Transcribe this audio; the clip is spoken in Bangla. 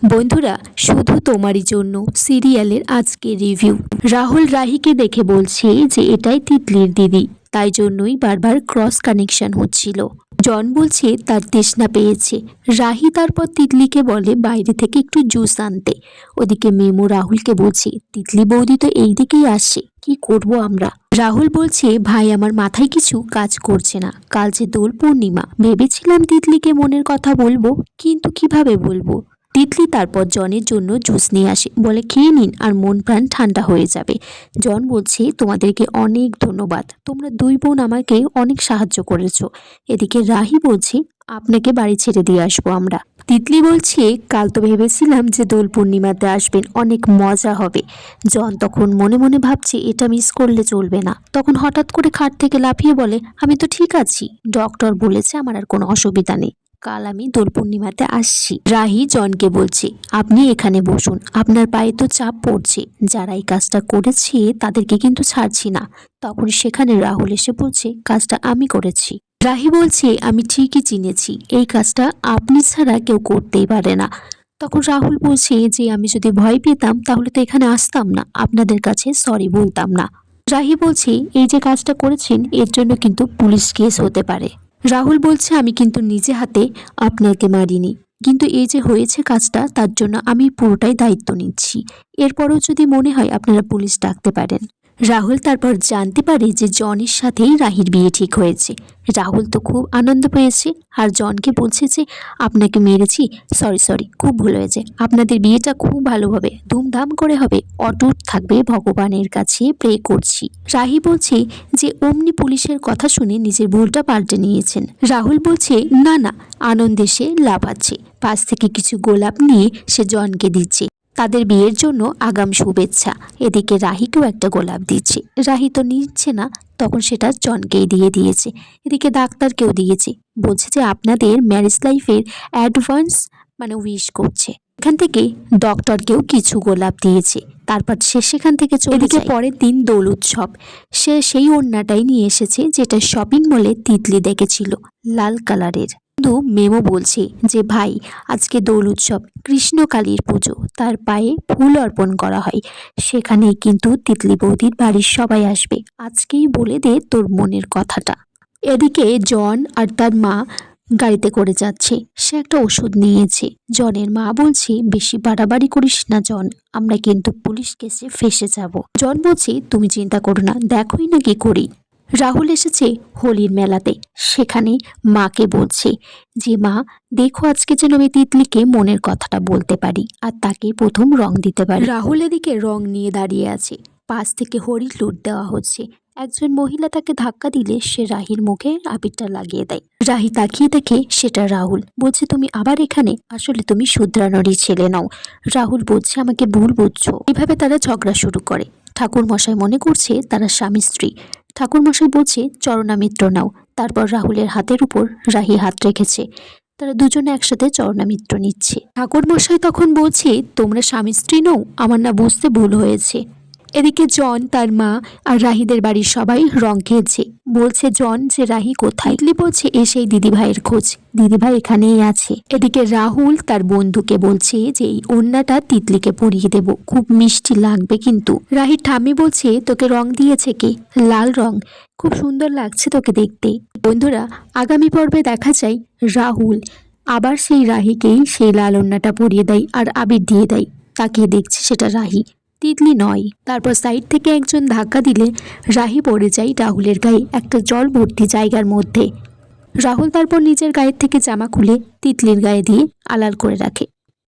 বন্ধুরা, শুধু তোমারই জন্য সিরিয়ালের আজকের রিভিউ। রাহুল রাহিকে দেখে বলছে যে এটাই তিতলির দিদি, তাই জন্যই বারবার ক্রস কানেকশন হচ্ছিল। জন বলছে তার তৃষ্ণা পেয়েছে। রাহি তারপর তিতলিকে বলে বাইরে থেকে একটু জুস আনতে। ওদিকে মেমো রাহুলকে বলছে তিতলি বৌদি তো এই দিকেই আসছে, কি করব আমরা। রাহুল বলছে ভাই আমার মাথায় কিছু কাজ করছে না, কাল যে দোল পূর্ণিমা, ভেবেছিলাম তিতলিকে মনের কথা বলবো, কিন্তু কিভাবে বলবো। তিতলি তারপর জনের জন্য জুস নিয়ে আসে, বলে খেয়ে নিন আর মন প্রাণ ঠান্ডা হয়ে যাবে। জন বলছে তোমাদেরকে অনেক ধন্যবাদ, তোমরা দুই বোন আমাকে অনেক সাহায্য করেছো। এদিকে রাহি বলছে আপনাকে বাড়ি ছেড়ে দিয়ে আসবো আমরা। তিতলি বলছে কাল তো ভেবেছিলাম যে দোল পূর্ণিমাতে আসবেন, অনেক মজা হবে। জন তখন মনে মনে ভাবছে এটা মিস করলে চলবে না। তখন হঠাৎ করে খাট থেকে লাফিয়ে বলে আমি তো ঠিক আছি, ডক্টর বলেছে আমার আর কোনো অসুবিধা নেই, কাল আমি দোল পূর্ণিমাতে আসছি। রাহি জনকে বলছে আপনি এখানে বসুন, আপনার পায়ে তো চাপ পড়ছে, যারা এই কাজটা করেছে তাদেরকে কিন্তু ছাড়ছি না। তখন সেখানে রাহুল এসে বলছে কাজটা আমি করেছি। রাহি বলছে আমি ঠিকই চিনেছি, এই কাজটা আপনি ছাড়া কেউ করতেই পারে না। তখন রাহুল বলছে যে আমি যদি ভয় পেতাম তাহলে তো এখানে আসতাম না, আপনাদের কাছে সরি বলতাম না। রাহি বলছে এই যে কাজটা করেছেন এর জন্য কিন্তু পুলিশ কেস হতে পারে। রাহুল বলছে আমি কিন্তু নিজে হাতে আপনাকে মারিনি, কিন্তু এই যে হয়েছে কাজটা তার জন্য আমি পুরোটাই দায়িত্ব নিচ্ছি। এরপরও যদি মনে হয় আপনারা পুলিশ ডাকতে পারেন। রাহুল তারপর জানতে পারে যে জনের সাথেই রাহির বিয়ে ঠিক হয়েছে। রাহুল তো খুব আনন্দ পেয়েছে আর জনকে বলছে যে আপনাকে মেরেছি, সরি খুব ভুল হয়েছে, আপনাদের বিয়েটা খুব ভালোভাবে ধুমধাম করে হবে, অটুট থাকবে, ভগবানের কাছে প্রে করছি। রাহি বলছে যে অমনি পুলিশের কথা শুনে নিজের ভুলটা পাল্টে নিয়েছেন। রাহুল বলছে না না, আনন্দে সে লাফাচ্ছে, পাশ থেকে কিছু গোলাপ নিয়ে সে জনকে দিচ্ছে, তাদের বিয়ের জন্য আগাম শুভেচ্ছা। এদিকে রাহিকেও একটা গোলাপ দিচ্ছে, রাহি তো নিচ্ছে না, তখন সেটা জনকেই দিয়ে দিয়েছে। এদিকে ডাক্তারকেও দিয়েছে, বলছে যে আপনাদের ম্যারেজ লাইফের অ্যাডভান্স উইশ করছে। এখান থেকে ডক্টরকেও কিছু গোলাপ দিয়েছে, তারপর সে সেখান থেকে চলে যায়। পরের দিন দোল উৎসব, সে সেই ওড়নাটাই নিয়ে এসেছে যেটা শপিং মলে তিতলি দেখেছিল, লাল কালারের। কিন্তু মেমো বলছে যে ভাই আজকে দোল উৎসব, কৃষ্ণকালীর পুজো, তার পায়ে ফুল অর্পণ করা হয়, সেখানেই কিন্তু তিতলি বৌদির বাড়ির সবাই আসবে, আজকেই বলে দে তোর মনের কথাটা। এদিকে জন আর তার মা গাড়িতে করে যাচ্ছে, সে একটা ওষুধ নিয়েছে। জনের মা বলছে বেশি বাড়াবাড়ি করিস না জন, আমরা কিন্তু পুলিশ কেসে ফেসে যাব। জন বলছে তুমি চিন্তা করো না, দেখোই না কি করি। রাহুল এসেছে হোলির মেলাতে, সেখানে মাকে বলছে যে মা দেখো আজকে যেন আমি তিতলিকে মনের কথাটা বলতে পারি আর তাকে প্রথম রং দিতে পারি। রাহুল এদিকে রং নিয়ে দাঁড়িয়ে আছে, পাশ থেকে হরির লুট দেওয়া হচ্ছে। একজন মহিলা তাকে ধাক্কা দিলে সে রাহির মুখে আবিরটা লাগিয়ে দেয়। রাহি তাকিয়ে দেখে সেটা রাহুল, বলছে তুমি আবার এখানে, আসলে তুমি শুদ্রানোরই ছেলে নাও। রাহুল বলছে আমাকে ভুল বুঝছো। এভাবে তারা ঝগড়া শুরু করে। ঠাকুর মশাই মনে করছে তারা স্বামী স্ত্রী। ঠাকুর মশাই বলছে চরণামিত্র নাও। তারপর রাহুলের হাতের উপর রাহি হাত রেখেছে, তারা দুজনে একসাথে চরণামিত্র নিচ্ছে। ঠাকুর মশাই তখন বলছে তোমরা স্বামী স্ত্রী নও, আমার না বুঝতে ভুল হয়েছে। এদিকে জন, তার মা আর রাহিদের বাড়ির সবাই রং খেয়েছে। বলছে জন যে রাহি কোথায়। তিতলি বলছে সেই দিদিভাইয়ের খোঁজ, দিদিভাই এখানেই আছে। এদিকে রাহুল তার বন্ধুকে বলছে যে এই ওড়নাটা তিতলিকে পরিয়ে দেব, খুব মিষ্টি লাগবে কিন্তু। রাহির ঠাম্মি বলছে তোকে রং দিয়েছে কে? লাল রং, খুব সুন্দর লাগছে তোকে দেখতে। বন্ধুরা, আগামী পর্বে দেখা যায় রাহুল আবার সেই রাহিকেই সেই লাল ওড়নাটা পরিয়ে দেয় আর আবির দিয়ে দেয়। তাকে দেখছে সেটা রাহি, তিতলি নয়। তারপর সাইড থেকে একজন ধাক্কা দিলে রাহি পড়ে যায় রাহুলের গায়ে একটা জল ভর্তি জায়গার মধ্যে। রাহুল তারপর নিজের গায়ের থেকে জামা খুলে তিতলির গায়ে দিয়ে আড়াল করে রাখে।